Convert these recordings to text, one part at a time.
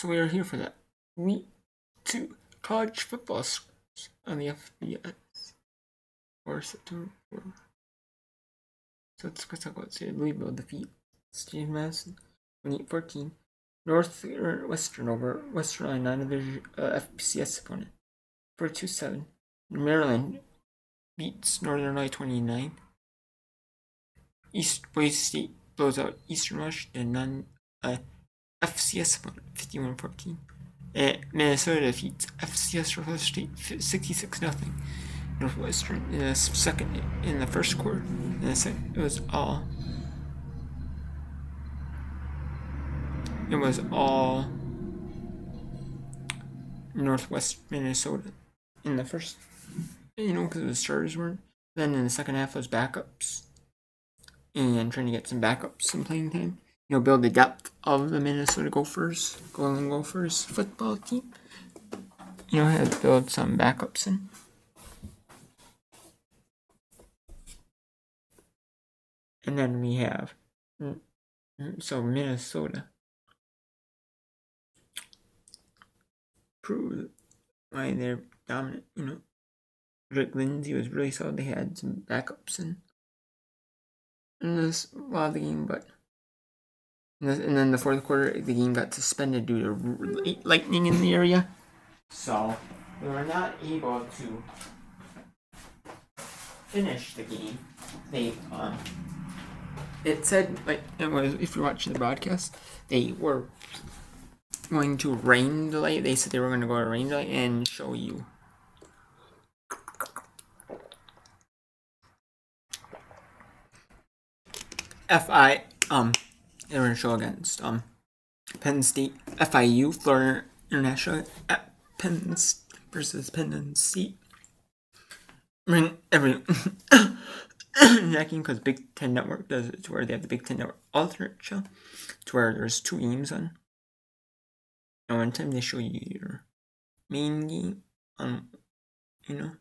So we are here for that. Week 2 college football scores on the FBS for September 4th. So let's talk about it. Louisville defeat Steve Madison 28-14. Northwestern over Western Illinois, non-division FCS opponent 42-7. Maryland beats Northern Illinois 29. Boise State blows out Eastern Washington, non-FCS opponent 51-14. Minnesota defeats FCS Northwestern State 66-0. Northwestern in the second in the first quarter. In the second, it was all Northwest Minnesota in the first, because the starters weren't. Then in the second half was backups, and trying to get some backups, some playing time. Build the depth of the Minnesota Golden Gophers football team. Had to build some backups in. And then we have, Minnesota proved why they're dominant. Drake Lindsay was really solid. They had some backups in this while of the game, and then the fourth quarter, the game got suspended due to lightning in the area. So we were not able to finish the game. It said, if you're watching the broadcast, they were going to rain delay. They said they were going to go to rain delay and show you. They were going to show against Penn State, FIU, Florida International at Penn versus Penn State. Because Big Ten Network does it to where they have the Big Ten Network alternate show, to where there's 2 games on. And one time they show you your main game on the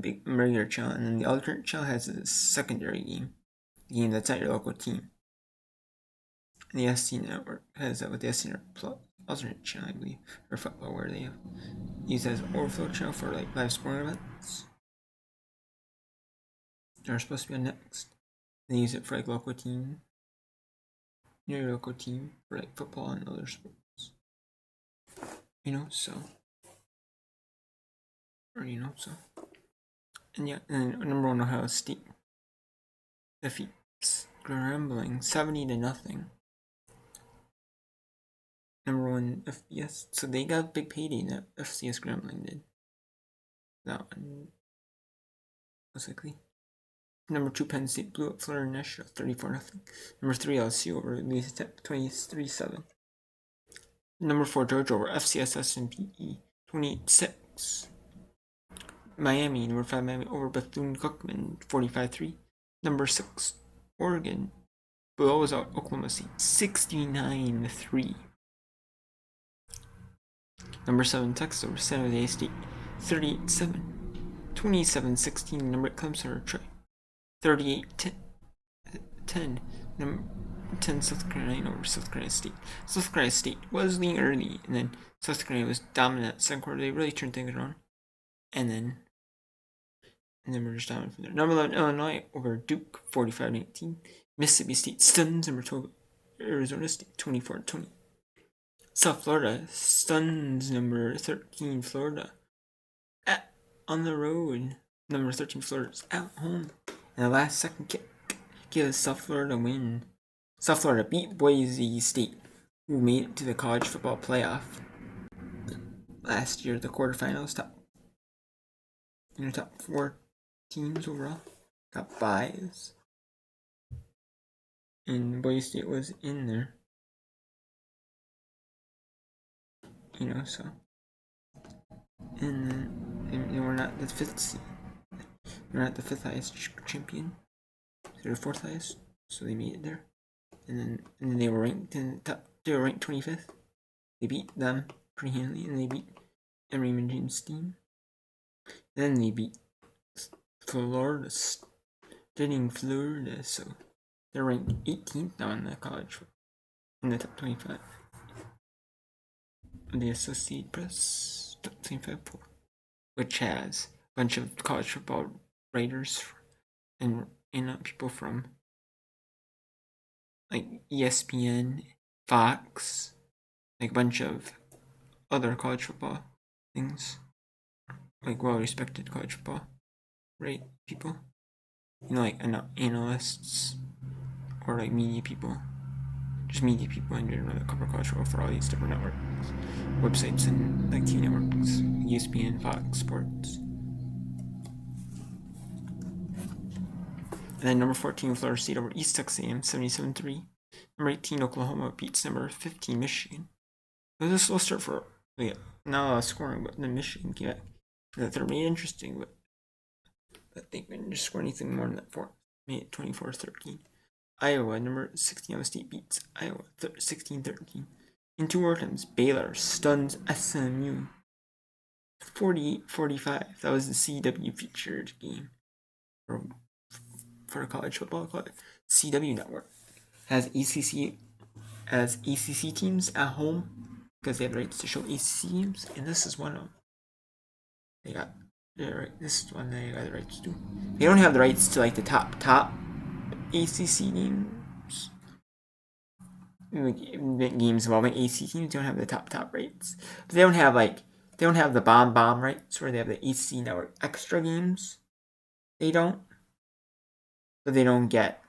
big regular channel, and then the alternate channel has a secondary game, the game that's at your local team. And the SC Network has that with the SC Network alternate channel, I believe, or football, where they use that as an overflow channel for live sporting events. They're supposed to be on next. They use it for local team. Your local team for football and other sports. And number 1 Ohio State defeats Grambling 70-0. Number 1 FBS, so they got a big payday that FCS Grambling did. That one, most likely. Number 2 Penn State blew up Florida International 34-0. Number 3 LSU over Louisiana Tech 23-7. Number 4 Georgia over FCS SNPE 28-6. Miami, number 5 Miami over Bethune-Cookman 45-3. Number 6 Oregon blows out Oklahoma State 69-3. Number 7 Texas over San Jose State 38-7. 27-16. Number 8 Clemson over Troy 38-10. Number 10 South Carolina over South Carolina State. South Carolina State was leading early, and then South Carolina was dominant second quarter. They really turned things around, and then we're just dominant from there. Number 11 Illinois over Duke 45-18. Mississippi State stuns number 12 Arizona State 24-20. South Florida stuns number 13 Florida on the road. Number 13 Florida is at home. And the last second kick gives South Florida a win. South Florida beat Boise State, who made it to the college football playoff last year, the quarterfinals. Top 4 teams overall got byes, and Boise State was in there. So, and then we're not the 5th seed. They're not the 5th highest champion. They're the 4th highest, so they made it there. And then they were ranked in the top. They were ranked 25th. They beat them pretty handily, and they beat Raymond James' team. Then they beat Florida, studying Florida, so they're ranked 18th now in the college, in the top 25. of the Associated Press, 24, which has a bunch of college football writers and people from like ESPN, Fox, like a bunch of other college football things, like well-respected college football, right? People, like analysts or like media people, just media people in general that cover college football for all these different networks, websites, and like TV networks, ESPN, Fox Sports. And then number 14, Florida State over East Texas A&M, 77-3. Number 18, Oklahoma beats number 15, Michigan. It was a slow start for now scoring, but then Michigan came back. They're made interesting, but I think we didn't score anything more than that for made it 24-13. Iowa, number 16, Iowa State beats Iowa 16-13. In two overtimes, Baylor stuns SMU 48-45. That was the CW featured game for college football club. CW network has ECC teams at home because they have the rights to show ECC teams, and this is one of them. This is one they got the rights to. They don't have the rights to like the top ACC games. Games involving ACC teams don't have the top rates. But they don't have the bomb rights where they have the ACC network extra games. They don't. But they don't get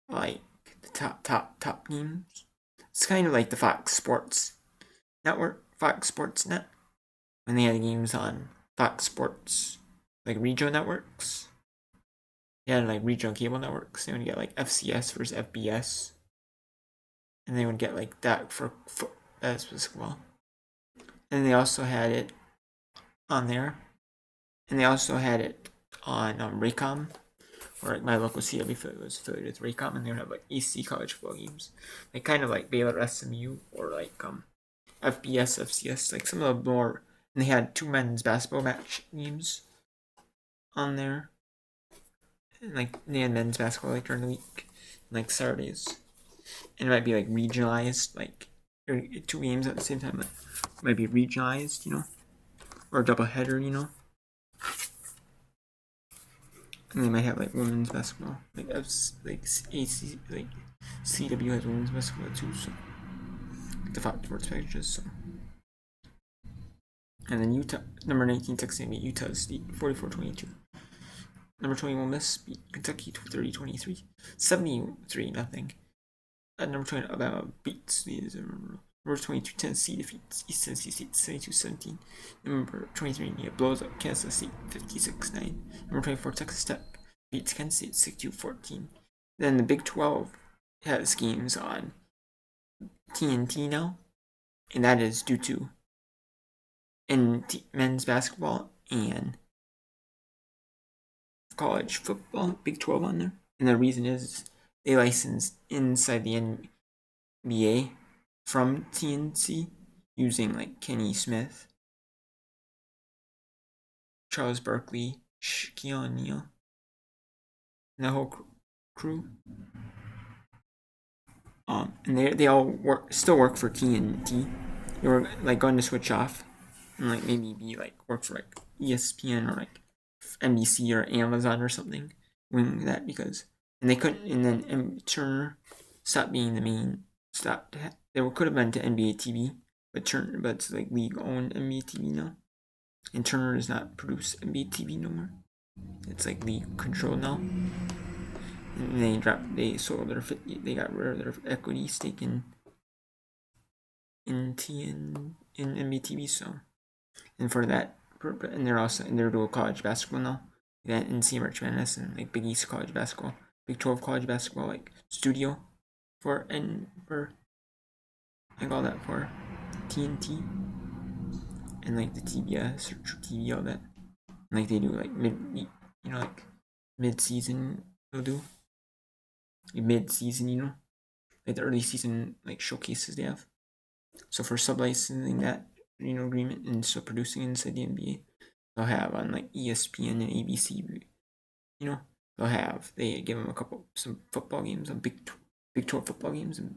like the top games. It's kind of like the Fox Sports Network, Fox Sports Net, when they had games on Fox Sports, like regional networks. They had like regional cable networks. They would get like FCS versus FBS, and they would get like that for basketball. And they also had it on there, and they also had it on Raycom, or my local CW was affiliated with Raycom, and they would have like AC college football games, like kind of like Baylor SMU or like FBS FCS, like some of the more. And they had 2 men's basketball match games on there, and like they had men's basketball like during the week, like Saturdays, and it might be like regionalized, like 2 games at the same time. Like, it might be regionalized, or a double header, And they might have like women's basketball, like AC, like CW has women's basketball too, so like the Fox Sports packages. So, and then Utah, number 19, Texas A&M, Utah State 44-22. Number 21, Miss beat Kentucky 30-23, 73-0. Number 20, Alabama beats number 22, Tennessee defeats East Tennessee State 72-17. Number 23, Indiana blows up Kansas State 56-9. Number 24, Texas Tech beats Kansas State 62-14. Then the Big 12 has games on TNT now, and that is due to men's basketball and college football, Big 12 on there. And the reason is they licensed inside the NBA from TNT using like Kenny Smith, Charles Barkley, Shaquille O'Neal, and the whole crew. And they all still work for TNT. They were like going to switch off and like maybe be like work for like ESPN or like NBC or Amazon or something, winning that because they couldn't, and then Turner stopped being the main. They could have been to NBA TV, but it's like league owned NBA TV now, and Turner does not produce NBA TV no more. It's like league controlled now, and they sold they got rid of their equity stake in NBA TV. So, and for that. And they're doing college basketball now. That NCAA March Madness and like Big East college basketball, Big 12 college basketball, like studio for like all that for TNT and like the TBS or TV, all that. And, like they do like mid-season they'll do like mid-season, like the early season like showcases they have. So for sub-licensing that agreement and so producing inside the NBA, they'll have on like ESPN and ABC, they give them some football games, some Big 12 football games and